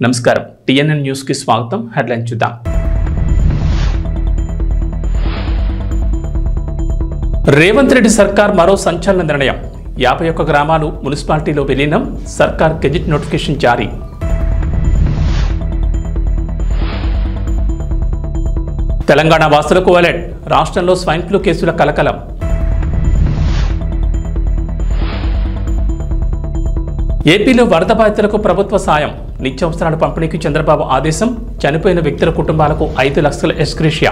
నమస్కారం TNN news కి స్వాగతం. హెడ్లైన్ చూద్దాం. రేవంత్ రెడ్డి సర్కార్ మరో సంచలన నిర్ణయం. 51 గ్రామాలు మున్సిపాలిటీలో విలీనం. సర్కార్ గెజిట్ నోటిఫికేషన్ జారీ. తెలంగాణ వాసులకు అలర్ట్. రాష్ట్రంలో స్వైన్ ఫ్లూ కేసుల కలకలం. ఏపీలో వరద బాధితులకు ప్రభుత్వ సాయం. నిత్యావసరాల పంపిణీకి చంద్రబాబు ఆదేశం. చనిపోయిన వ్యక్తుల కుటుంబాలకు 5 లక్షల ఎక్స్గ్రేషియా.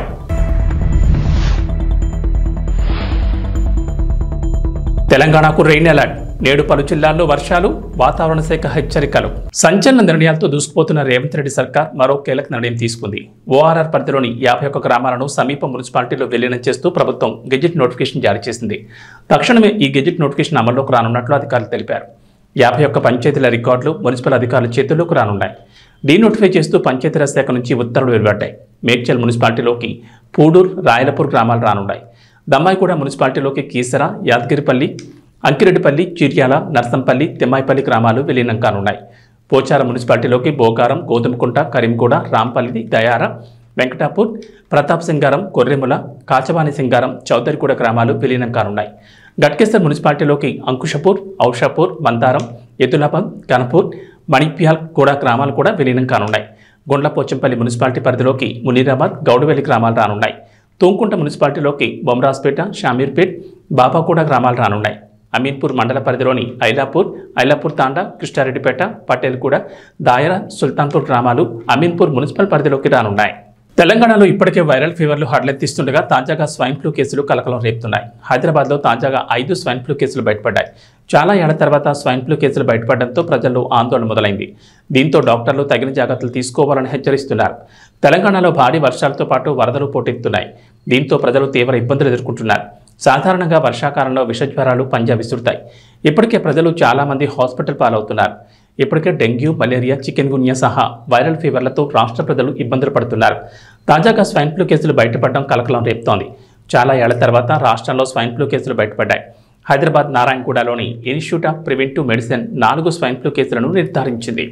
తెలంగాణకు రెయిన్ అలర్ట్. నేడు పలు జిల్లాల్లో వర్షాలు. వాతావరణ శాఖ హెచ్చరికలు. సంచలన నిర్ణయాలతో దూసుకుపోతున్న రేవంత్ రెడ్డి సర్కార్ మరో కీలక నిర్ణయం తీసుకుంది. ఓఆర్ఆర్ పరిధిలోని 51 గ్రామాలను సమీప మున్సిపాలిటీలో విలీనం చేస్తూ ప్రభుత్వం గెజిట్ నోటిఫికేషన్ జారీ చేసింది. తక్షణమే ఈ గెజిట్ నోటిఫికేషన్ అమల్లోకి రానున్నట్లు అధికారులు తెలిపారు. 51 పంచాయతీల రికార్డులు మున్సిపల్ అధికారుల చేతుల్లోకి రానున్నాయి. డీనోటిఫై చేస్తూ పంచాయతీరాజ్ శాఖ నుంచి ఉత్తర్వులు వెలువడ్డాయి. మేడ్చల్ మున్సిపాలిటీలోకి పూడూర్, రాయలపూర్ గ్రామాలు రానున్నాయి. దమ్మాయిగూడ మున్సిపాలిటీలోకి కీసర, యాదగిరిపల్లి, అంకిరెడ్డిపల్లి, చిర్యాల, నర్సంపల్లి, తిమ్మాయిపల్లి గ్రామాలు విలీనం కానున్నాయి. పోచారం మున్సిపాలిటీలోకి బోగారం, గోధుమకుంట, కరీంగూడ, రాంపల్లి, దయార, వెంకటాపూర్, ప్రతాప్ సింగారం, కొర్రెముల, కాచవాణి సింగారం, చౌదరిగూడ గ్రామాలు విలీనం కానున్నాయి. గట్కేసర్ మున్సిపాలిటీలోకి అంకుషపూర్, ఔషాపూర్, మందారం, ఎదులాబాద్, కనపూర్, మణిప్యాల్ కూడా గ్రామాలు కూడా విలీనం కానున్నాయి. గుండ్లపోచంపల్లి మున్సిపాలిటీ పరిధిలోకి మునీరాబాద్, గౌడవెల్లి గ్రామాలు రానున్నాయి. తూంకుంట మున్సిపాలిటీలోకి బొమ్రాజ్పేట, షామీర్పేట్, బాబాగూడ గ్రామాలు రానున్నాయి. అమీన్పూర్ మండల పరిధిలోని ఐలాపూర్ తాండా, కృష్ణారెడ్డిపేట, పటేల్గూడ, దాయర, సుల్తాన్పూర్ గ్రామాలు అమీన్పూర్ మున్సిపల్ పరిధిలోకి రానున్నాయి. తెలంగాణలో ఇప్పటికే వైరల్ ఫీవర్లు హడలెత్తిస్తుండగా తాజాగా స్వైన్ ఫ్లూ కేసులు కలకలం రేపుతున్నాయి. హైదరాబాద్లో తాజాగా 5 స్వైన్ ఫ్లూ కేసులు బయటపడ్డాయి. చాలా ఏళ్ల తర్వాత స్వైన్ ఫ్లూ కేసులు బయటపడడంతో ప్రజల్లో ఆందోళన మొదలైంది. దీంతో డాక్టర్లు తగిన జాగ్రత్తలు తీసుకోవాలని హెచ్చరిస్తున్నారు. తెలంగాణలో భారీ వర్షాలతో పాటు వరదలు పోటెత్తుతున్నాయి. దీంతో ప్రజలు తీవ్ర ఇబ్బందులు ఎదుర్కొంటున్నారు. సాధారణంగా వర్షాకాలంలో విషజ్వరాలు పంజా విసురుతాయి. ఇప్పటికే ప్రజలు చాలామంది హాస్పిటల్ పాలవుతున్నారు. ఇప్పటికే డెంగ్యూ, మలేరియా, చికెన్ గున్యా సహా వైరల్ ఫీవర్లతో రాష్ట్ర ప్రజలు ఇబ్బందులు పడుతున్నారు. తాజాగా స్వైన్ ఫ్లూ కేసులు బయటపడడం కలకలం రేపుతోంది. చాలా ఏళ్ల తర్వాత రాష్ట్రంలో స్వైన్ ఫ్లూ కేసులు బయటపడ్డాయి. హైదరాబాద్ నారాయణగూడలోని institute of preventive medicine 4 swine flu కేసులను నిర్ధారించింది.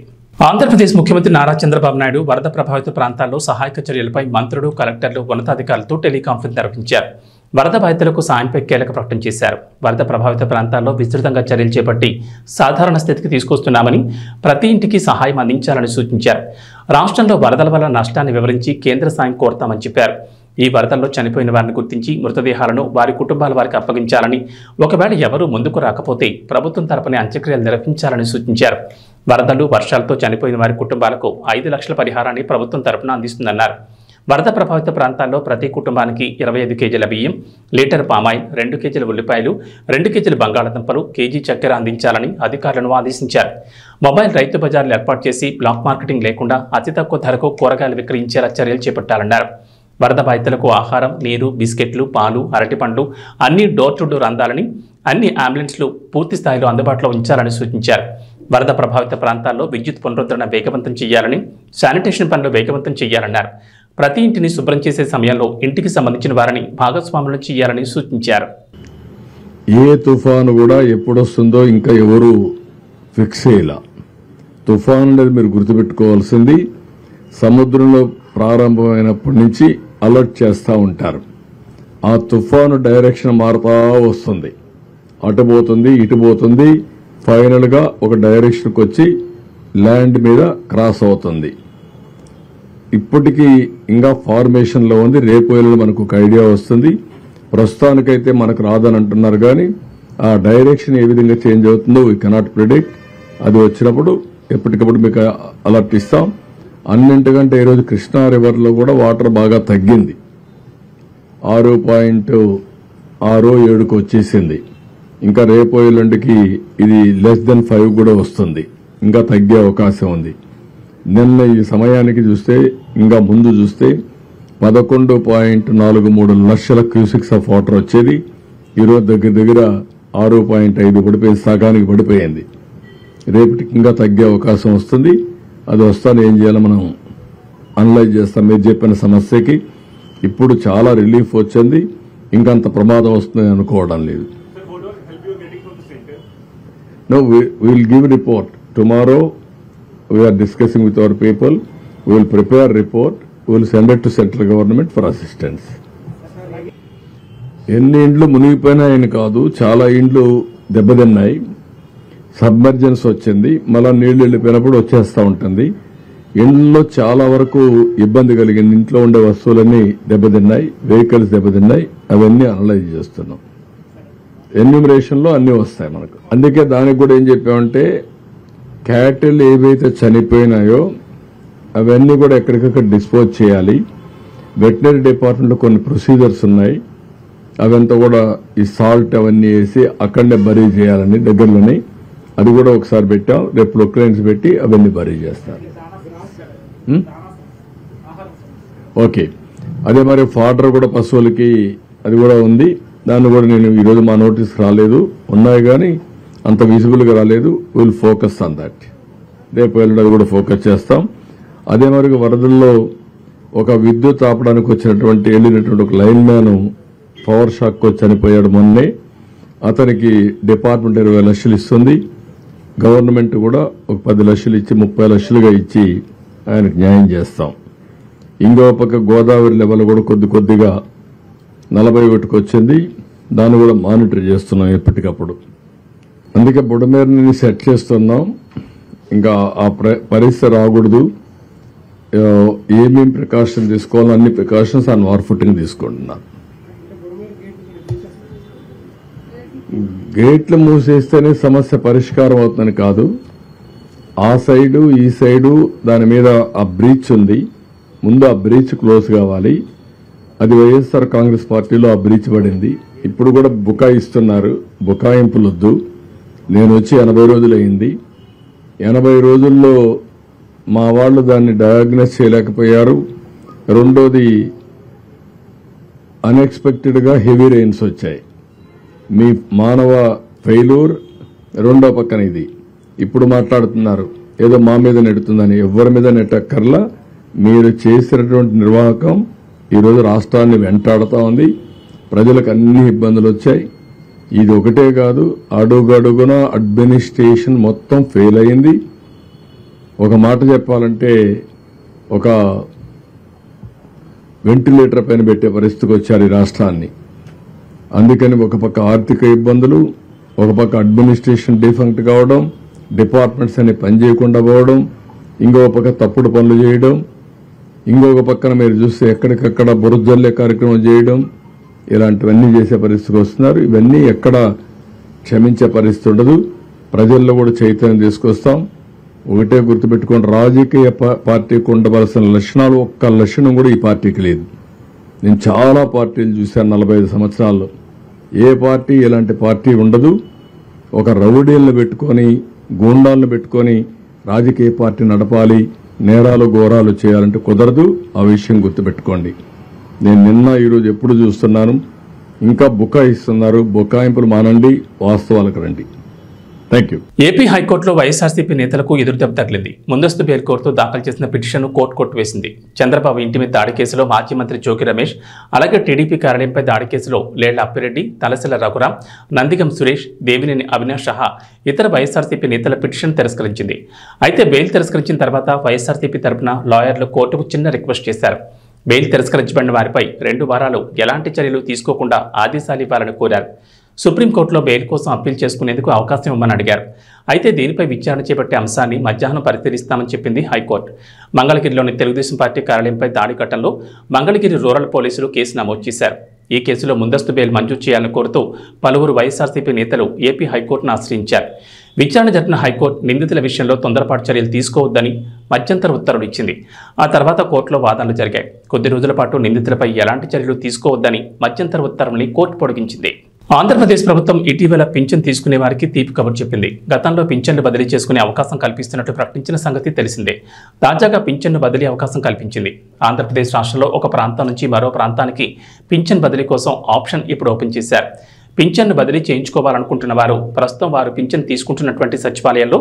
ఆంధ్రప్రదేశ్ ముఖ్యమంత్రి నారా చంద్రబాబు నాయుడు వరద ప్రభావిత ప్రాంతాల్లో సహాయక చర్యలపై మంత్రులు, కలెక్టర్లు, ఉన్నతాధికారులతో టెలికాన్ఫరెన్స్ నిర్వహించారు. వరద బాధితులకు సాయంపై కీలక ప్రకటన చేశారు. వరద ప్రభావిత ప్రాంతాల్లో విస్తృతంగా చర్యలు చేపట్టి సాధారణ స్థితికి తీసుకొస్తున్నామని, ప్రతి ఇంటికి సహాయం అందించాలని సూచించారు. రాష్ట్రంలో వరదల వల్ల నష్టాన్ని వివరించి కేంద్ర సాయం కోరతామని చెప్పారు. ఈ వరదల్లో చనిపోయిన వారిని గుర్తించి మృతదేహాలను వారి కుటుంబాల వారికి అప్పగించాలని, ఒకవేళ ఎవరూ ముందుకు రాకపోతే ప్రభుత్వం తరపున అంత్యక్రియలు నిర్వహించాలని సూచించారు. వరదలు, వర్షాలతో చనిపోయిన వారి కుటుంబాలకు 5 లక్షల పరిహారాన్ని ప్రభుత్వం తరపున అందిస్తుందన్నారు. వరద ప్రభావిత ప్రాంతాల్లో ప్రతి కుటుంబానికి 25 కేజీల బియ్యం, లీటర్ పామాయిల్, 2 కేజీల ఉల్లిపాయలు, 2 కేజీల బంగాళాదుంపలు, కేజీ చక్కెర అందించాలని అధికారులను ఆదేశించారు. మొబైల్ రైతు బజార్లు ఏర్పాటు చేసి బ్లాక్ మార్కెటింగ్ లేకుండా అతి తక్కువ ధరకు కూరగాయలు విక్రయించేలా చర్యలు చేపట్టాలన్నారు. వరద బాధితులకు ఆహారం, నీరు, బిస్కెట్లు, పాలు, అరటిపండ్లు అన్ని డోర్ టు డోర్ అందాలని, అన్ని అంబులెన్స్లు పూర్తి స్థాయిలో అందుబాటులో ఉంచాలని సూచించారు. వరద ప్రభావిత ప్రాంతాల్లో విద్యుత్ పునరుద్ధరణ వేగవంతం చేయాలని, శానిటేషన్ పనులు వేగవంతం చేయాలన్నారు. ప్రతి ఇంటిని శుభ్రం చేసే సమయంలో ఇంటికి సంబంధించిన వారిని భాగస్వాములను చేయాలని సూచించారు. ఏ తుఫాను కూడా ఎప్పుడొస్తుందో ఇంకా ఎవరు ఫిక్స్ చేయాల. తుఫాను అనేది మీరు గుర్తుపెట్టుకోవాల్సింది, సముద్రంలో ప్రారంభమైనప్పటి నుంచి అలర్ట్ చేస్తూ ఉంటారు. ఆ తుఫాను డైరెక్షన్ మారుతా వస్తుంది, అటు పోతుంది, ఇటు పోతుంది, ఫైనల్గా ఒక డైరెక్షన్కి వచ్చి ల్యాండ్ మీద క్రాస్ అవుతుంది. ఇప్పటికీ ఇంకా ఫార్మేషన్లో ఉంది. రేపు ఎల్లుండి మనకు ఒక ఐడియా వస్తుంది. ప్రస్తుతానికైతే మనకు రాదని అంటున్నారు, కానీ ఆ డైరెక్షన్ ఏ విధంగా చేంజ్ అవుతుందో వీ కెనాట్ ప్రిడిక్ట్. అది వచ్చినప్పుడు ఎప్పటికప్పుడు మీకు అలర్ట్ ఇస్తాం. అన్నింటికంటే ఈరోజు కృష్ణా రివర్లో కూడా వాటర్ బాగా తగ్గింది. 6.67కు వచ్చేసింది. ఇంకా రేపు ఎల్లుండికి ఇది <5 కూడా వస్తుంది. ఇంకా తగ్గే అవకాశం ఉంది. నిన్న ఈ సమయానికి చూస్తే, ఇంకా ముందు చూస్తే 11.43 లక్షల క్యూసిక్స్ ఆఫ్ వాటర్ వచ్చేది. ఈరోజు దగ్గర 6.5 పడిపోయింది, సగానికి పడిపోయింది. రేపటికి ఇంకా తగ్గే అవకాశం వస్తుంది. అది వస్తాను ఏం చేయాలో మనం అనలైజ్ చేస్తాం. మీరు చెప్పిన సమస్యకి ఇప్పుడు చాలా రిలీఫ్ వచ్చింది. ఇంకంత ప్రమాదం వస్తుందని అనుకోవడం లేదు. No, we will give report tomorrow. we are discussing with our people. We will prepare a report. We will send it to central government for assistance. ఎన్ని ఇండ్లు మునిగిపోయినాయని కాదు, చాలా ఇండ్లు దెబ్బతిన్నాయి. సబ్మర్జెన్స్ వచ్చింది, మళ్ళా నీళ్లు వెళ్ళిపోయినప్పుడు వచ్చేస్తూ ఉంటుంది. ఇండ్లలో చాలా వరకు ఇబ్బంది కలిగింది. ఇంట్లో ఉండే వస్తువులన్నీ దెబ్బతిన్నాయి, వెహికల్స్ దెబ్బతిన్నాయి. అవన్నీ అనలైజ్ చేస్తున్నాం. ఎన్యూమరేషన్ లో అన్ని వస్తాయి మనకు. అందుకే దానికి కూడా ఏం చెప్పామంటే, క్యాటిల్ ఏవైతే చనిపోయినాయో అవన్నీ కూడా ఎక్కడికక్కడ డిస్పోజ్ చేయాలి. వెటనరీ డిపార్ట్మెంట్ లో కొన్ని ప్రొసీజర్స్ ఉన్నాయి, అవంతా కూడా ఈ సాల్ట్ అవన్నీ వేసి అక్కడనే బరీ చేయాలని దగ్గరలోనే. అది కూడా ఒకసారి పెట్టాం, రేపు ప్రొక్లైన్స్ పెట్టి అవన్నీ బరీ చేస్తారు. ఓకే, అదే మరి ఫాడర్ కూడా పశువులకి అది కూడా ఉంది. దాన్ని కూడా నేను ఈరోజు మా నోటీస్ రాలేదు, ఉన్నాయి కానీ అంత విజిబుల్ గా రాలేదు. Will focus on that. రేపు వెళ్ళడం కూడా ఫోకస్ చేస్తాం. అదే మరి వరదల్లో ఒక విద్యుత్ ఆపడానికి వచ్చినటువంటి వెళ్ళినటువంటి ఒక లైన్ మ్యాన్ పవర్ షాక్ వచ్చి చనిపోయాడు మొన్నే. అతనికి డిపార్ట్మెంట్ 20 లక్షలు ఇస్తుంది. గవర్నమెంట్ కూడా ఒక 10 లక్షలు ఇచ్చి 30 లక్షలుగా ఇచ్చి ఆయనకు న్యాయం చేస్తాం. ఇంకో పక్క గోదావరి లెవెల్ కూడా కొద్దిగా 41కి వచ్చింది. దాన్ని కూడా మానిటర్ చేస్తున్నాం ఎప్పటికప్పుడు. అందుకే బుడమేరుని సెట్ చేస్తున్నాం. ఇంకా ఆ పరిస్థితి రాకూడదు. ఏమేం ప్రికాషన్ తీసుకోవాలో అన్ని ప్రికాషన్స్ ఆన్ వార్ ఫుటింగ్ తీసుకుంటున్నాం. గేట్లు మూసేస్తేనే సమస్య పరిష్కారం అవుతుందని కాదు. ఆ సైడు ఈ సైడు దాని మీద ఆ బ్రీచ్ ఉంది. ముందు ఆ బ్రీచ్ క్లోజ్ కావాలి. అది వైఎస్ఆర్ కాంగ్రెస్ పార్టీలో ఆ బ్రీచ్ పడింది. ఇప్పుడు కూడా బుకాయిస్తున్నారు. బుకాయింపులొద్దు. నేను వచ్చి 80 రోజులైంది. 80 రోజుల్లో మా వాళ్ళు దాన్ని డయాగ్నోస్ చేయలేకపోయారు. రెండోది అన్ఎక్స్పెక్టెడ్ గా హెవీ రెయిన్స్ వచ్చాయి. మీ మానవ ఫెయిల్యూర్. రెండో పక్కన ఇది ఇప్పుడు మాట్లాడుతున్నారు ఏదో మా మీద నెడుతుందని. ఎవరి మీద నెట్టక్కర్లా. మీరు చేసినటువంటి నిర్వాహకం ఈరోజు రాష్ట్రాన్ని వెంటాడుతూ ఉంది. ప్రజలకు అన్ని ఇబ్బందులు వచ్చాయి. ఇది ఒకటే కాదు, అడుగడుగున అడ్మినిస్ట్రేషన్ మొత్తం ఫెయిల్ అయింది. ఒక మాట చెప్పాలంటే ఒక వెంటిలేటర్ పైన పెట్టే పరిస్థితికి వచ్చారు ఈ రాష్ట్రాన్ని. అందుకని ఒక పక్క ఆర్థిక ఇబ్బందులు, ఒక పక్క అడ్మినిస్ట్రేషన్ డిఫంక్ట్ కావడం, డిపార్ట్మెంట్స్ అన్ని పనిచేయకుండా పోవడం, ఇంకో పక్క తప్పుడు పనులు చేయడం, ఇంకొక పక్కన మీరు చూస్తే ఎక్కడికక్కడ బురజల్లే కార్యక్రమం చేయడం, ఇలాంటివన్నీ చేసే పరిస్థితికి వస్తున్నారు. ఇవన్నీ ఎక్కడ క్షమించే పరిస్థితి ఉండదు. ప్రజల్లో కూడా చైతన్యం తీసుకొస్తాం. ఒకటే గుర్తుపెట్టుకోండి, రాజకీయ పార్టీకి ఉండవలసిన లక్షణాలు ఒక్క లక్షణం కూడా ఈ పార్టీకి లేదు. నేను చాలా పార్టీలు చూశాను 45 సంవత్సరాల్లో. ఏ పార్టీ ఇలాంటి పార్టీ ఉండదు. ఒక రౌడీలను పెట్టుకొని, గూండాలను పెట్టుకొని రాజకీయ పార్టీ నడపాలి, నేరాలు ఘోరాలు చేయాలంటే కుదరదు. ఆ విషయం గుర్తుపెట్టుకోండి. నేను నిన్న ఈరోజు ఎప్పుడు చూస్తున్నాను, ఇంకా బుకాయిస్తున్నారు. బుకాయింపులు మానండి, వాస్తవాలకు రండి. Thank you. ఏపీ హైకోర్టులో వైఎస్ఆర్సీపీ నేతలకు ఎదురుదెబ్బ తగిలింది. ముందస్తు బెయిల్ కోర్టుతో దాఖలు చేసిన పిటిషన్ను కోర్టు కొట్టివేసింది. చంద్రబాబు ఇంటి మీద దాడి కేసులో మాజీ మంత్రి జోగి రమేష్, అలాగే టీడీపీ కార్యాలయంపై దాడి కేసులో లేళ్ల అప్పిరెడ్డి, తలసిల రఘురాం, నందిగం సురేష్, దేవినేని అవినాష్ సహా ఇతర వైఎస్ఆర్సీపీ నేతల పిటిషన్ తిరస్కరించింది. అయితే బెయిల్ తిరస్కరించిన తర్వాత వైఎస్ఆర్సీపీ తరపున లాయర్లు కోర్టుకు చిన్న రిక్వెస్ట్ చేశారు. బెయిల్ తిరస్కరించబడిన వారిపై 2 వారాలు ఎలాంటి చర్యలు తీసుకోకుండా ఆదేశాలు ఇవ్వాలని కోరారు. సుప్రీంకోర్టులో బెయిల్ కోసం అప్పీల్ చేసుకునేందుకు అవకాశం ఇవ్వమని అడిగారు. అయితే దీనిపై విచారణ చేపట్టే అంశాన్ని మధ్యాహ్నం పరిశీలిస్తామని చెప్పింది హైకోర్టు. మంగళగిరిలోని తెలుగుదేశం పార్టీ కార్యాలయంపై దాడి ఘటనలో మంగళగిరి రూరల్ పోలీసులు కేసు నమోదు చేశారు. ఈ కేసులో ముందస్తు బెయిల్ మంజూరు చేయాలని కోరుతూ పలువురు వైఎస్ఆర్సీపీ నేతలు ఏపీ హైకోర్టును ఆశ్రయించారు. విచారణ జరిపిన హైకోర్టు నిందితుల విషయంలో తొందరపాటు చర్యలు తీసుకోవద్దని మధ్యంతర ఉత్తర్వులు ఇచ్చింది. ఆ తర్వాత కోర్టులో వాదనలు జరిగాయి. కొద్ది రోజుల పాటు నిందితులపై ఎలాంటి చర్యలు తీసుకోవద్దని మధ్యంతర ఉత్తర్వుల్ని కోర్టు పొడిగించింది. ఆంధ్రప్రదేశ్ ప్రభుత్వం ఇటీవల పింఛన్ తీసుకునే వారికి తీపి కబురు చెప్పింది. గతంలో పింఛన్ను బదిలీ చేసుకునే అవకాశం కల్పిస్తున్నట్టు ప్రకటించిన సంగతి తెలిసిందే. తాజాగా పింఛన్ను బదిలీ అవకాశం కల్పించింది. ఆంధ్రప్రదేశ్ రాష్ట్రంలో ఒక ప్రాంతం నుంచి మరో ప్రాంతానికి పింఛన్ బదిలీ కోసం ఆప్షన్ ఇప్పుడు ఓపెన్ చేశారు. పింఛన్ను బదిలీ చేయించుకోవాలనుకుంటున్న వారు ప్రస్తుతం వారు పింఛన్ తీసుకుంటున్నటువంటి సచివాలయంలో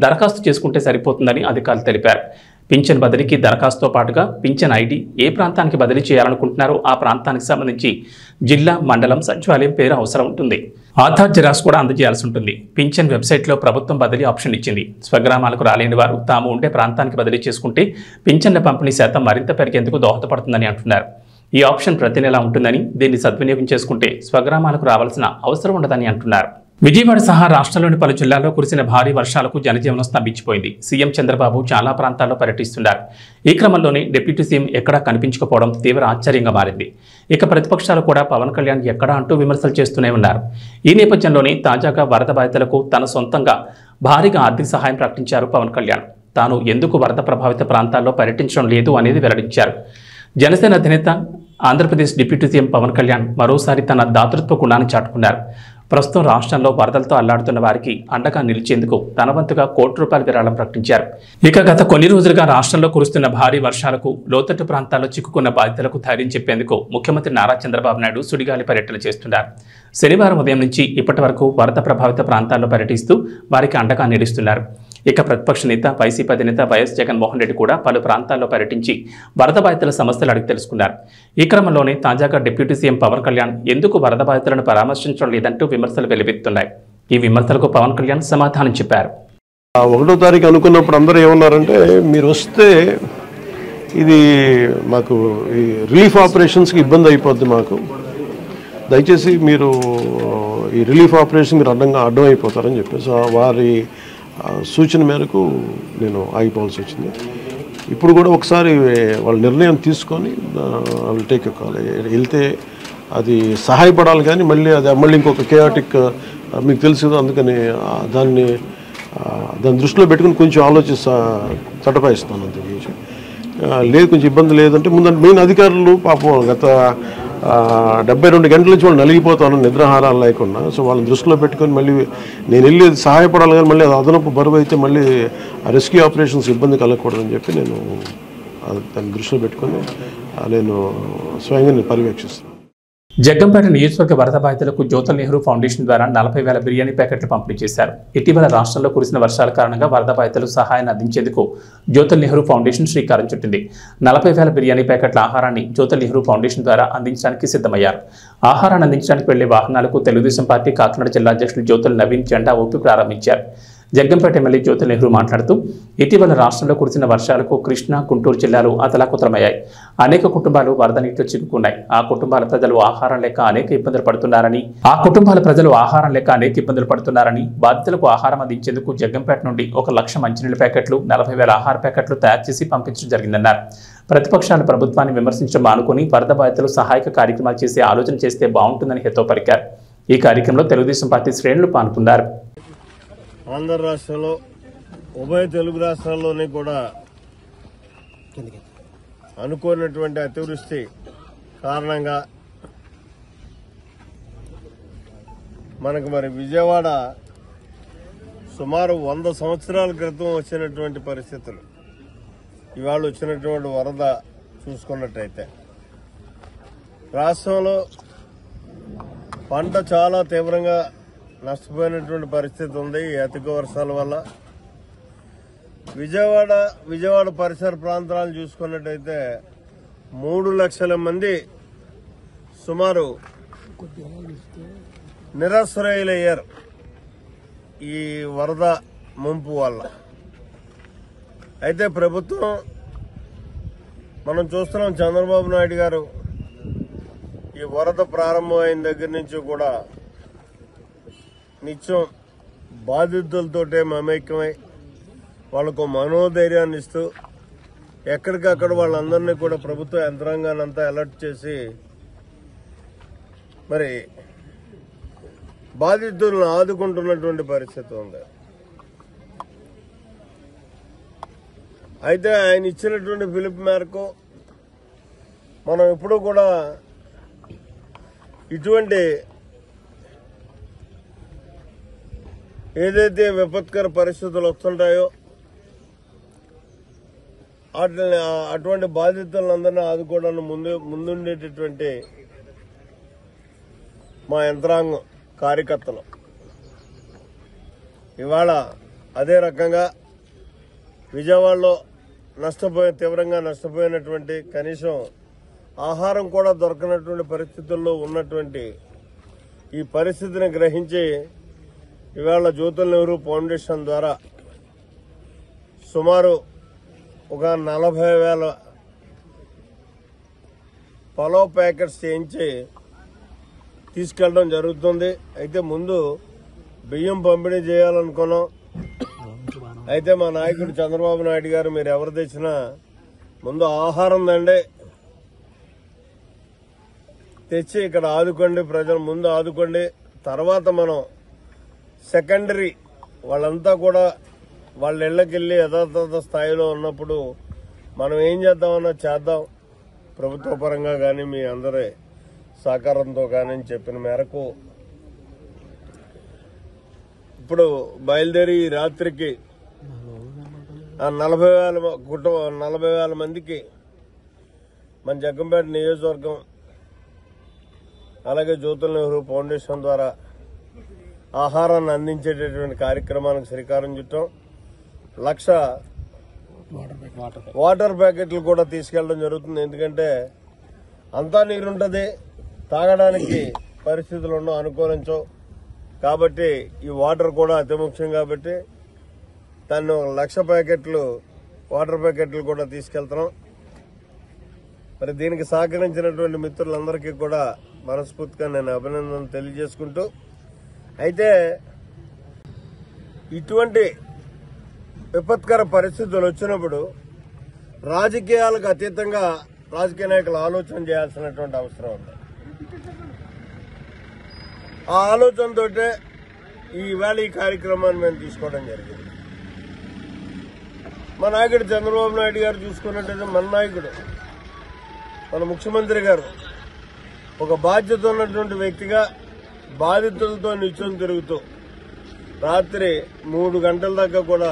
దరఖాస్తు చేసుకుంటే సరిపోతుందని అధికారులు తెలిపారు. పింఛన్ బదిలీకి దరఖాస్తుతో పాటుగా పింఛన్ ఐడి ఏ ప్రాంతానికి బదిలీ చేయాలనుకుంటున్నారో ఆ ప్రాంతానికి సంబంధించి జిల్లా, మండలం, సచివాలయం పేరు అవసరం ఉంటుంది. ఆధార్ జిరాక్స్ కూడా అందజేయాల్సి ఉంటుంది. పింఛన్ వెబ్సైట్లో ప్రభుత్వం బదిలీ ఆప్షన్ ఇచ్చింది. స్వగ్రామాలకు రాలేని వారు తాము ఉండే ప్రాంతానికి బదిలీ చేసుకుంటే పింఛన్ల పంపిణీ శాతం మరింత పెరిగేందుకు దోహదపడుతుందని అంటున్నారు. ఈ ఆప్షన్ ప్రతి నెలా ఉంటుందని, దీన్ని సద్వినియోగం చేసుకుంటే స్వగ్రామాలకు రావాల్సిన అవసరం ఉండదని అంటున్నారు. విజయవాడ సహా రాష్ట్రంలోని పలు జిల్లాల్లో కురిసిన భారీ వర్షాలకు జనజీవనం స్తంభించిపోయింది. సీఎం చంద్రబాబు చాలా ప్రాంతాల్లో పర్యటిస్తున్నారు. ఈ క్రమంలోనే డిప్యూటీ సీఎం ఎక్కడా కనిపించకపోవడం తీవ్ర ఆశ్చర్యంగా మారింది. ఇక ప్రతిపక్షాలు కూడా పవన్ కళ్యాణ్ ఎక్కడా అంటూ విమర్శలు చేస్తూనే ఉన్నారు. ఈ నేపథ్యంలోనే తాజాగా వరద బాధితులకు తన సొంతంగా భారీగా ఆర్థిక సహాయం ప్రకటించారు పవన్ కళ్యాణ్. తాను ఎందుకు వరద ప్రభావిత ప్రాంతాల్లో పర్యటించడం లేదు అనేది వెల్లడించారు. జనసేన అధినేత, ఆంధ్రప్రదేశ్ డిప్యూటీ సీఎం పవన్ కళ్యాణ్ మరోసారి తన దాతృత్వ గుణాన్ని చాటుకున్నారు. ప్రస్తుతం రాష్ట్రంలో వరదలతో అల్లాడుతున్న వారికి అండగా నిలిచేందుకు తన వంతుగా ₹1 విరాళం ప్రకటించారు. ఇక గత కొన్ని రోజులుగా రాష్ట్రంలో కురుస్తున్న భారీ వర్షాలకు లోతట్టు ప్రాంతాల్లో చిక్కుకున్న బాధితులకు ధైర్యం చెప్పేందుకు ముఖ్యమంత్రి నారా చంద్రబాబు నాయుడు సుడిగాలి పర్యటన చేస్తున్నారు. శనివారం ఉదయం నుంచి ఇప్పటి వరకు వరద ప్రభావిత ప్రాంతాల్లో పర్యటిస్తూ వారికి అండగా నిలుస్తున్నారు. ఇక ప్రతిపక్ష నేత, వైసీపీ అధినేత వైఎస్ జగన్మోహన్ రెడ్డి కూడా పలు ప్రాంతాల్లో పర్యటించి వరద బాధితుల సమస్యలు అడిగి తెలుసుకున్నారు. ఈ క్రమంలోనే తాజాగా డిప్యూటీ సీఎం పవన్ కళ్యాణ్ ఎందుకు వరద బాధితులను పరామర్శించడం లేదంటూ విమర్శలు వెలువెత్తున్నాయి. ఈ విమర్శలకు పవన్ కళ్యాణ్ సమాధానం చెప్పారు. 1వ తారీఖు అనుకున్నప్పుడు అందరూ ఏమన్నారంటే, మీరు వస్తే ఇది మాకు ఈ రిలీఫ్ ఆపరేషన్స్కి ఇబ్బంది అయిపోద్ది, మాకు దయచేసి మీరు ఈ రిలీఫ్ ఆపరేషన్ మీరు అడ్డం అయిపోతారని చెప్పేసి వారి సూచన మేరకు నేను ఆగిపోవాల్సి వచ్చింది. ఇప్పుడు కూడా ఒకసారి వాళ్ళ నిర్ణయం తీసుకొని వాళ్ళు టేక్ కాల్ వెళ్తే అది సహాయపడాలి, కానీ మళ్ళీ ఇంకొక కేయాటిక్ మీకు తెలుసు కదా, అందుకని దాన్ని దృష్టిలో పెట్టుకుని కొంచెం తటపాయిస్తాను. అంతకుమించి లేదు, కొంచెం ఇబ్బంది లేదంటే ముందు మెయిన్ అధికారులు పాపం గత 72 గంటల నుంచి వాళ్ళు నలిగిపోతాను నిద్రాహారాలు లేకుండా. సో వాళ్ళని దృష్టిలో పెట్టుకొని మళ్ళీ నేను వెళ్ళి సహాయపడాలి, కానీ మళ్ళీ అది అదనపు బరువు అయితే మళ్ళీ రెస్క్యూ ఆపరేషన్స్ ఇబ్బంది కలగకూడదని చెప్పి నేను దాన్ని దృష్టిలో పెట్టుకొని నేను స్వయంగా పర్యవేక్షిస్తాను. జగ్గంపేట నియోజకవర్గ వరద బాధితులకు జ్యోతుల్ నెహ్రూ ఫౌండేషన్ ద్వారా 40,000 బిర్యానీ ప్యాకెట్లు పంపిణీ చేశారు. ఇటీవల రాష్ట్రంలో కురిసిన వర్షాల కారణంగా వరద బాధితులు సహాయాన్ని అందించేందుకు జ్యోతుల్ నెహ్రూ ఫౌండేషన్ శ్రీకారం చుట్టింది. 40,000 బిర్యానీ ప్యాకెట్ల ఆహారాన్ని జ్యోతుల్ నెహ్రూ ఫౌండేషన్ ద్వారా అందించడానికి సిద్ధమయ్యారు. ఆహారాన్ని అందించడానికి వెళ్లే వాహనాలకు తెలుగుదేశం పార్టీ కాకినాడ జిల్లా అధ్యక్షులు జ్యోతుల్ నవీన్ జెండా ఊపి ప్రారంభించారు. జగ్గంపేట ఎమ్మెల్యే జ్యోతుల్ నెహ్రూ మాట్లాడుతూ, ఇటీవల రాష్ట్రంలో కురిసిన వర్షాలకు కృష్ణా, గుంటూరు జిల్లాలు అతలాకుతలమయ్యాయి. అనేక కుటుంబాలు వరద నీటిలో చిక్కుకున్నాయి. ఆ కుటుంబాల ప్రజలు ఆహారం లేక అనేక ఇబ్బందులు పడుతున్నారని బాధితులకు ఆహారం అందించేందుకు జగ్గంపేట నుండి 1,00,000 మంచినీళ్ల ప్యాకెట్లు, 40,000 ఆహార ప్యాకెట్లు తయారు చేసి పంపించడం జరిగిందన్నారు. ప్రతిపక్షాలు ప్రభుత్వాన్ని విమర్శించడం మానుకొని వరద బాధితులు సహాయక కార్యక్రమాలు చేసే ఆలోచన చేస్తే బాగుంటుందని హితవు పలికారు. ఈ కార్యక్రమంలో తెలుగుదేశం పార్టీ శ్రేణులు పాల్గొన్నారు. ఆంధ్ర రాష్ట్రంలో, ఉభయ తెలుగు రాష్ట్రాల్లోని కూడా అనుకోనటువంటి అతివృష్టి కారణంగా మనకు విజయవాడ సుమారు 100 సంవత్సరాల క్రితం వచ్చినటువంటి పరిస్థితులు ఇవాళ వచ్చినటువంటి వరద చూసుకున్నట్టయితే రాష్ట్రంలో పంట చాలా తీవ్రంగా నష్టపోయినటువంటి పరిస్థితి ఉంది. ఈ అధిక వర్షాల వల్ల విజయవాడ పరిసర ప్రాంతాలను చూసుకున్నట్టయితే 3 లక్షల మంది సుమారు నిరాశ్రయులయ్యారు ఈ వరద ముంపు వల్ల. అయితే ప్రభుత్వం మనం చూస్తున్నాం, చంద్రబాబు నాయుడు గారు ఈ వరద ప్రారంభమైన దగ్గర నుంచి కూడా నిత్యం బాధితులతోటే మమేకమై వాళ్ళకు మనోధైర్యాన్ని ఇస్తూ ఎక్కడికక్కడ వాళ్ళందరినీ కూడా ప్రభుత్వ యంత్రాంగాన్ని అంతా అలర్ట్ చేసి బాధితులను ఆదుకుంటున్నటువంటి పరిస్థితి ఉంది. అయితే ఆయన ఇచ్చినటువంటి పిలుపు మేరకు మనం ఎప్పుడూ కూడా ఇటువంటి ఏదైతే విపత్కర పరిస్థితులు వస్తుంటాయో అటువంటి బాధితులందరినీ ఆదుకోవడానికి ముందుండేటటువంటి మా యంత్రాంగం కార్యకర్తలు ఇవాళ అదే రకంగా విజయవాడలో తీవ్రంగా నష్టపోయినటువంటి, కనీసం ఆహారం కూడా దొరకనటువంటి పరిస్థితుల్లో ఉన్నటువంటి ఈ పరిస్థితిని గ్రహించి ఇవాళ జ్యోతుల నెహ్రూ ఫౌండేషన్ ద్వారా సుమారు ఒక 40,000 పలావ్ ప్యాకెట్స్ చేయించి తీసుకెళ్ళడం జరుగుతుంది. అయితే ముందు బియ్యం పంపిణీ చేయాలనుకున్నాం. అయితే మా నాయకుడు చంద్రబాబు నాయుడు గారు, మీరు ఎవరు తెచ్చినా ముందు ఆహారం దండే తెచ్చి ఇక్కడ ఆదుకోండి, ప్రజలు ముందు ఆదుకోండి, తర్వాత మనం సెకండరీ వాళ్ళంతా కూడా వాళ్ళ ఇళ్లకెళ్లి యథాతథ స్థాయిలో ఉన్నప్పుడు మనం ఏం చేద్దామన్నా చేద్దాం, ప్రభుత్వ పరంగా కానీ మీ అందరి సహకారంతో కానీ చెప్పిన మేరకు ఇప్పుడు బయలుదేరి ఈ రాత్రికి 40,000 మందికి మన జగ్గంపేట నియోజకవర్గం అలాగే జ్యోతుల నెహ్రూ ఫౌండేషన్ ద్వారా ఆహారాన్ని అందించేటటువంటి కార్యక్రమానికి శ్రీకారం చుట్టాం. 1,00,000 వాటర్ ప్యాకెట్లు కూడా తీసుకెళ్లడం జరుగుతుంది. ఎందుకంటే అంతా నీరుంటది, తాగడానికి పరిస్థితులు ఉండవు, అనుకూలించవు. కాబట్టి ఈ వాటర్ కూడా అతి ముఖ్యం. కాబట్టి దాన్ని 1,00,000 వాటర్ ప్యాకెట్లు కూడా తీసుకెళ్తున్నాం. మరి దీనికి సహకరించినటువంటి మిత్రులందరికీ కూడా మనస్ఫూర్తిగా నేను అభినందనలు తెలియజేసుకుంటూ, అయితే ఇటువంటి విపత్కర పరిస్థితులు వచ్చినప్పుడు రాజకీయాలకు అతీతంగా రాజకీయ నాయకులు ఆలోచన చేయాల్సినటువంటి అవసరం ఉంది. ఆ ఆలోచనతో ఈవేళ ఈ కార్యక్రమాన్ని మేము తీసుకోవడం జరిగింది. మా నాయకుడు చంద్రబాబు నాయుడు గారు చూసుకున్నట్టయితే, మన నాయకుడు మన ముఖ్యమంత్రి గారు ఒక బాధ్యత ఉన్నటువంటి వ్యక్తిగా బాధితులతో నిల్చొని తిరుగుతూ రాత్రి 3 గంటల దాకా కూడా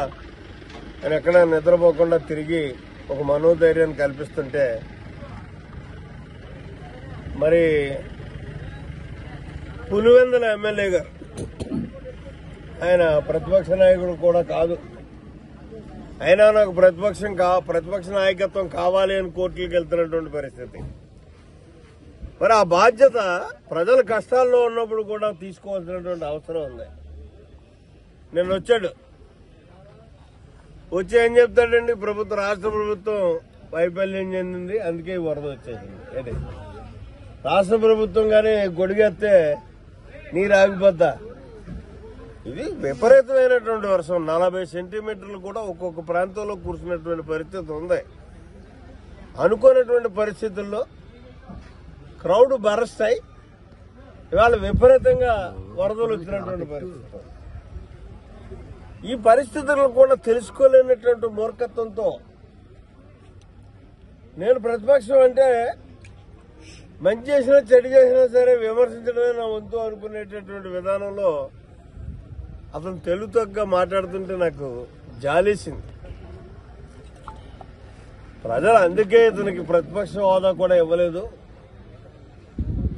ఆయన ఎక్కడా నిద్రపోకుండా తిరిగి ఒక మనోధైర్యాన్ని కల్పిస్తుంటే, మరి పులివెందుల ఎమ్మెల్యే గారు, ఆయన ప్రతిపక్ష నాయకుడు కూడా కాదు, అయినా నాకు ప్రతిపక్ష నాయకత్వం కావాలి అని కోర్టులకు వెళ్తున్నటువంటి పరిస్థితి. మరి ఆ బాధ్యత ప్రజల కష్టాల్లో ఉన్నప్పుడు కూడా తీసుకోవాల్సినటువంటి అవసరం ఉంది. నిన్న వచ్చాడు, వచ్చి ఏం చెప్తాడండి, రాష్ట్ర ప్రభుత్వం వైఫల్యం చెందింది, అందుకే ఈ వరద వచ్చేసింది. ఏంటి, రాష్ట్ర ప్రభుత్వం కానీ గొడిగెత్తే నీరు ఆగిపోద్దా? ఇది విపరీతమైనటువంటి వర్షం, 40 సెంటీమీటర్లు కూడా ఒక్కొక్క ప్రాంతంలో కురిసినటువంటి పరిస్థితి ఉంది. అనుకోనటువంటి పరిస్థితుల్లో క్రౌడ్ బరస్ట్ అయి ఇవాళ విపరీతంగా వరదలు వచ్చినటువంటి పరిస్థితి. ఈ పరిస్థితులను కూడా తెలుసుకోలేనటువంటి మూర్ఖత్వంతో నేను ప్రతిపక్షం అంటే మంచి చేసినా చెడు చేసినా సరే విమర్శించడమే నా వంతు అనుకునేటటువంటి విధానంలో అతను తెలుగుతోగ్గా మాట్లాడుతుంటే నాకు జాలేసింది. ప్రజలు అందుకే ఇతనికి ప్రతిపక్ష హోదా కూడా ఇవ్వలేదు,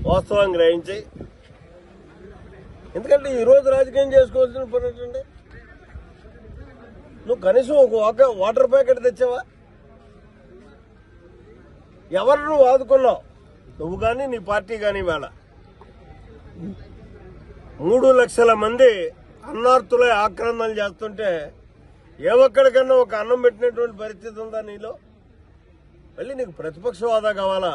వాస్తవం గ్రహించి. ఎందుకంటే ఈరోజు రాజకీయం చేసుకోవాల్సిన పని ఏంటండి? నువ్వు కనీసం ఒక వాటర్ ప్యాకెట్ తెచ్చావా? ఎవరు నువ్వు ఆదుకున్నావు? నువ్వు కానీ నీ పార్టీ కానీ. వేళ 3 లక్షల మంది అన్నార్తులై ఆక్రందనలు చేస్తుంటే ఏ ఒక్కడికన్నా ఒక అన్నం పెట్టినటువంటి పరిస్థితి ఉందా నీలో? మళ్ళీ నీకు ప్రతిపక్ష హోదా కావాలా?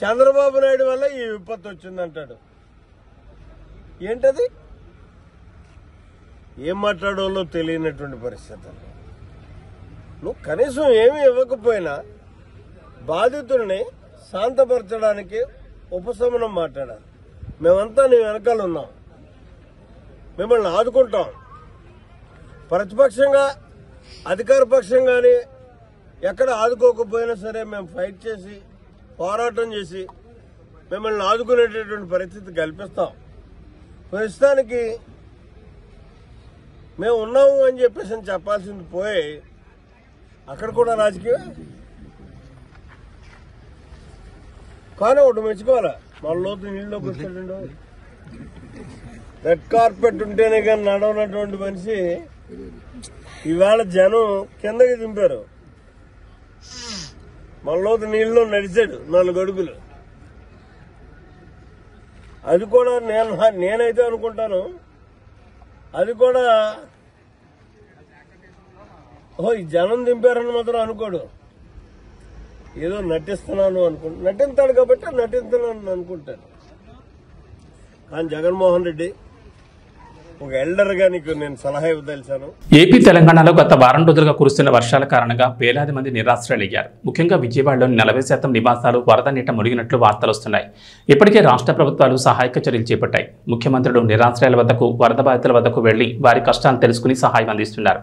చంద్రబాబు నాయుడు వల్ల ఈ విపత్తు వచ్చిందంటాడు. ఏంటది? ఏం మాట్లాడాలో తెలియనటువంటి పరిస్థితి. నువ్వు కనీసం ఏమీ ఇవ్వకపోయినా బాధితుల్ని శాంతపరచడానికి ఉపశమనం మాట్లాడాలి. మేమంతా నీ వెనకాల ఉన్నాం, మిమ్మల్ని ఆదుకుంటాం. ప్రతిపక్షంగా అధికార పక్షం కానీ ఎక్కడ ఆదుకోకపోయినా సరే మేము ఫైట్ చేసి పోరాటం చేసి మిమ్మల్ని ఆదుకునేటటువంటి పరిస్థితి కల్పిస్తాం. ప్రస్తుతానికి మేము ఉన్నాము అని చెప్పేసి చెప్పాల్సింది పోయి అక్కడ కూడా రాజకీయం. కానీ ఒకటి మెచ్చుకోవాలా, మన లోతు నీళ్ళలోకి వచ్చాడు. రెడ్ కార్పెట్ ఉంటేనే కానీ నడవనటువంటి మనిషి ఇవాళ జనం కిందకి దింపారు. మనలోతు నీళ్ళలో నడిచాడు 4 అడుగులు. అది కూడా నేనైతే అనుకుంటాను, అది కూడా ఈ జనం దింపారని మాత్రం అనుకోడు. ఏదో నటిస్తున్నాను నటిస్తాడు కాబట్టి నటిస్తున్నాను అనుకుంటాను. కానీ జగన్మోహన్ రెడ్డి ఒక ఎల్డర్ గా నీకు నేను సలహా ఇవ్వదలిచాను. ఏపీ తెలంగాణలో గత వారం రోజులుగా కురుస్తున్న వర్షాల కారణంగా వేలాది మంది నిరాశ్రయులయ్యారు. ముఖ్యంగా విజయవాడలోని 40% నివాసాలు వరద నీట మునిగినట్లు వార్తలు వస్తున్నాయి. ఇప్పటికే రాష్ట్ర ప్రభుత్వాలు సహాయక చర్యలు చేపట్టాయి. ముఖ్యమంత్రులు నిరాశ్రయాల వద్దకు, వరద బాధితుల వద్దకు వెళ్లి వారి కష్టాలను తెలుసుకుని సహాయం అందిస్తున్నారు.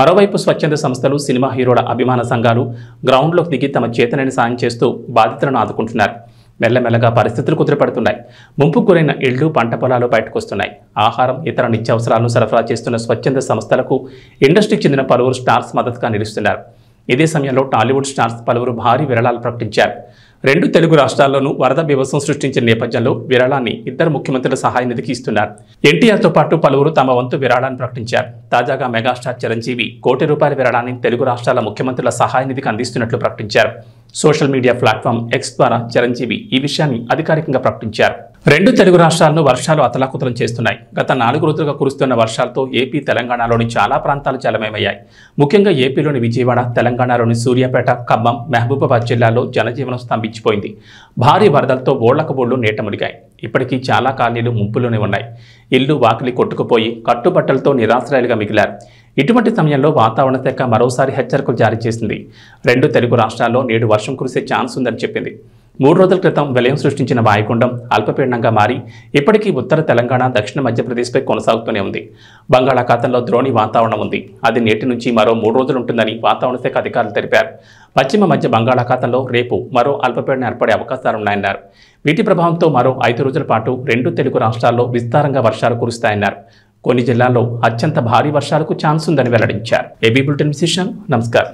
మరోవైపు స్వచ్ఛంద సంస్థలు, సినిమా హీరోల అభిమాన సంఘాలు గ్రౌండ్లోకి దిగి తమ చేతనైన సాయం చేస్తూ బాధితులను ఆదుకుంటున్నారు. మెల్లమెల్లగా పరిస్థితులు కుదిరిపడుతున్నాయి. ముంపుకు గురైన ఇళ్లు, పంట పొలాలు బయటకొస్తున్నాయి. ఆహారం, ఇతర నిత్యావసరాలను సరఫరా చేస్తున్న స్వచ్ఛంద సంస్థలకు ఇండస్ట్రీకి చెందిన పలువురు స్టార్స్ మద్దతుగా నిలుస్తున్నారు. ఇదే సమయంలో టాలీవుడ్ స్టార్స్ పలువురు భారీ విరాళాలు ప్రకటించారు. 2 తెలుగు రాష్ట్రాల్లోనూ వరద బీభత్సం సృష్టించిన నేపథ్యంలో విరాళాన్ని 2 ముఖ్యమంత్రుల సహాయ నిధికి ఇస్తున్నారు. ఎన్టీఆర్తో పాటు పలువురు తమ వంతు విరాళాన్ని ప్రకటించారు. తాజాగా మెగాస్టార్ చిరంజీవి ₹1 కోటి విరాళాన్ని తెలుగు రాష్ట్రాల ముఖ్యమంత్రుల సహాయ నిధికి అందిస్తున్నట్లు ప్రకటించారు. సోషల్ మీడియా ప్లాట్ఫామ్ ఎక్స్ ద్వారా చిరంజీవి ఈ విషయాన్ని అధికారికంగా ప్రకటించారు. 2 తెలుగు రాష్ట్రాలను వర్షాలు అతలాకుతలం చేస్తున్నాయి. గత 4 రోజులుగా కురుస్తున్న వర్షాలతో ఏపీ, తెలంగాణలోని చాలా ప్రాంతాలు జలమయమయ్యాయి. ముఖ్యంగా ఏపీలోని విజయవాడ, తెలంగాణలోని సూర్యాపేట, ఖమ్మం, మహబూబాబాద్ జిల్లాల్లో జనజీవనం స్తంభించిపోయింది. భారీ వరదలతో బోళ్లకు నీట మునిగాయి. ఇప్పటికీ చాలా కాలనీలు ముంపులోనే ఉన్నాయి. ఇల్లు, వాకిలి కొట్టుకుపోయి కట్టుబట్టలతో నిరాశ్రయాలుగా మిగిలారు. ఇటువంటి సమయంలో వాతావరణ శాఖ మరోసారి హెచ్చరికలు జారీ చేసింది. 2 తెలుగు రాష్ట్రాల్లో నేడు వర్షం కురిసే ఛాన్స్ ఉందని చెప్పింది. 3 రోజుల క్రితం విలయం సృష్టించిన వాయుగుండం అల్పపీడనంగా మారి ఇప్పటికీ ఉత్తర తెలంగాణ, దక్షిణ మధ్యప్రదేశ్పై కొనసాగుతూనే ఉంది. బంగాళాఖాతంలో ద్రోణి వాతావరణం ఉంది. అది నేటి నుంచి మరో 3 రోజులు ఉంటుందని వాతావరణ శాఖ అధికారులు తెలిపారు. పశ్చిమ మధ్య బంగాళాఖాతంలో రేపు మరో అల్పపీడనం ఏర్పడే అవకాశాలున్నాయన్నారు. వీటి ప్రభావంతో మరో 5 రోజుల పాటు 2 తెలుగు రాష్ట్రాల్లో విస్తారంగా వర్షాలు కురుస్తాయన్నారు. కొన్ని జిల్లాల్లో అత్యంత భారీ వర్షాలకు ఛాన్స్ ఉందని వెల్లడించారు. ఏబీ బులెటిన్ విశేషం. నమస్కారం.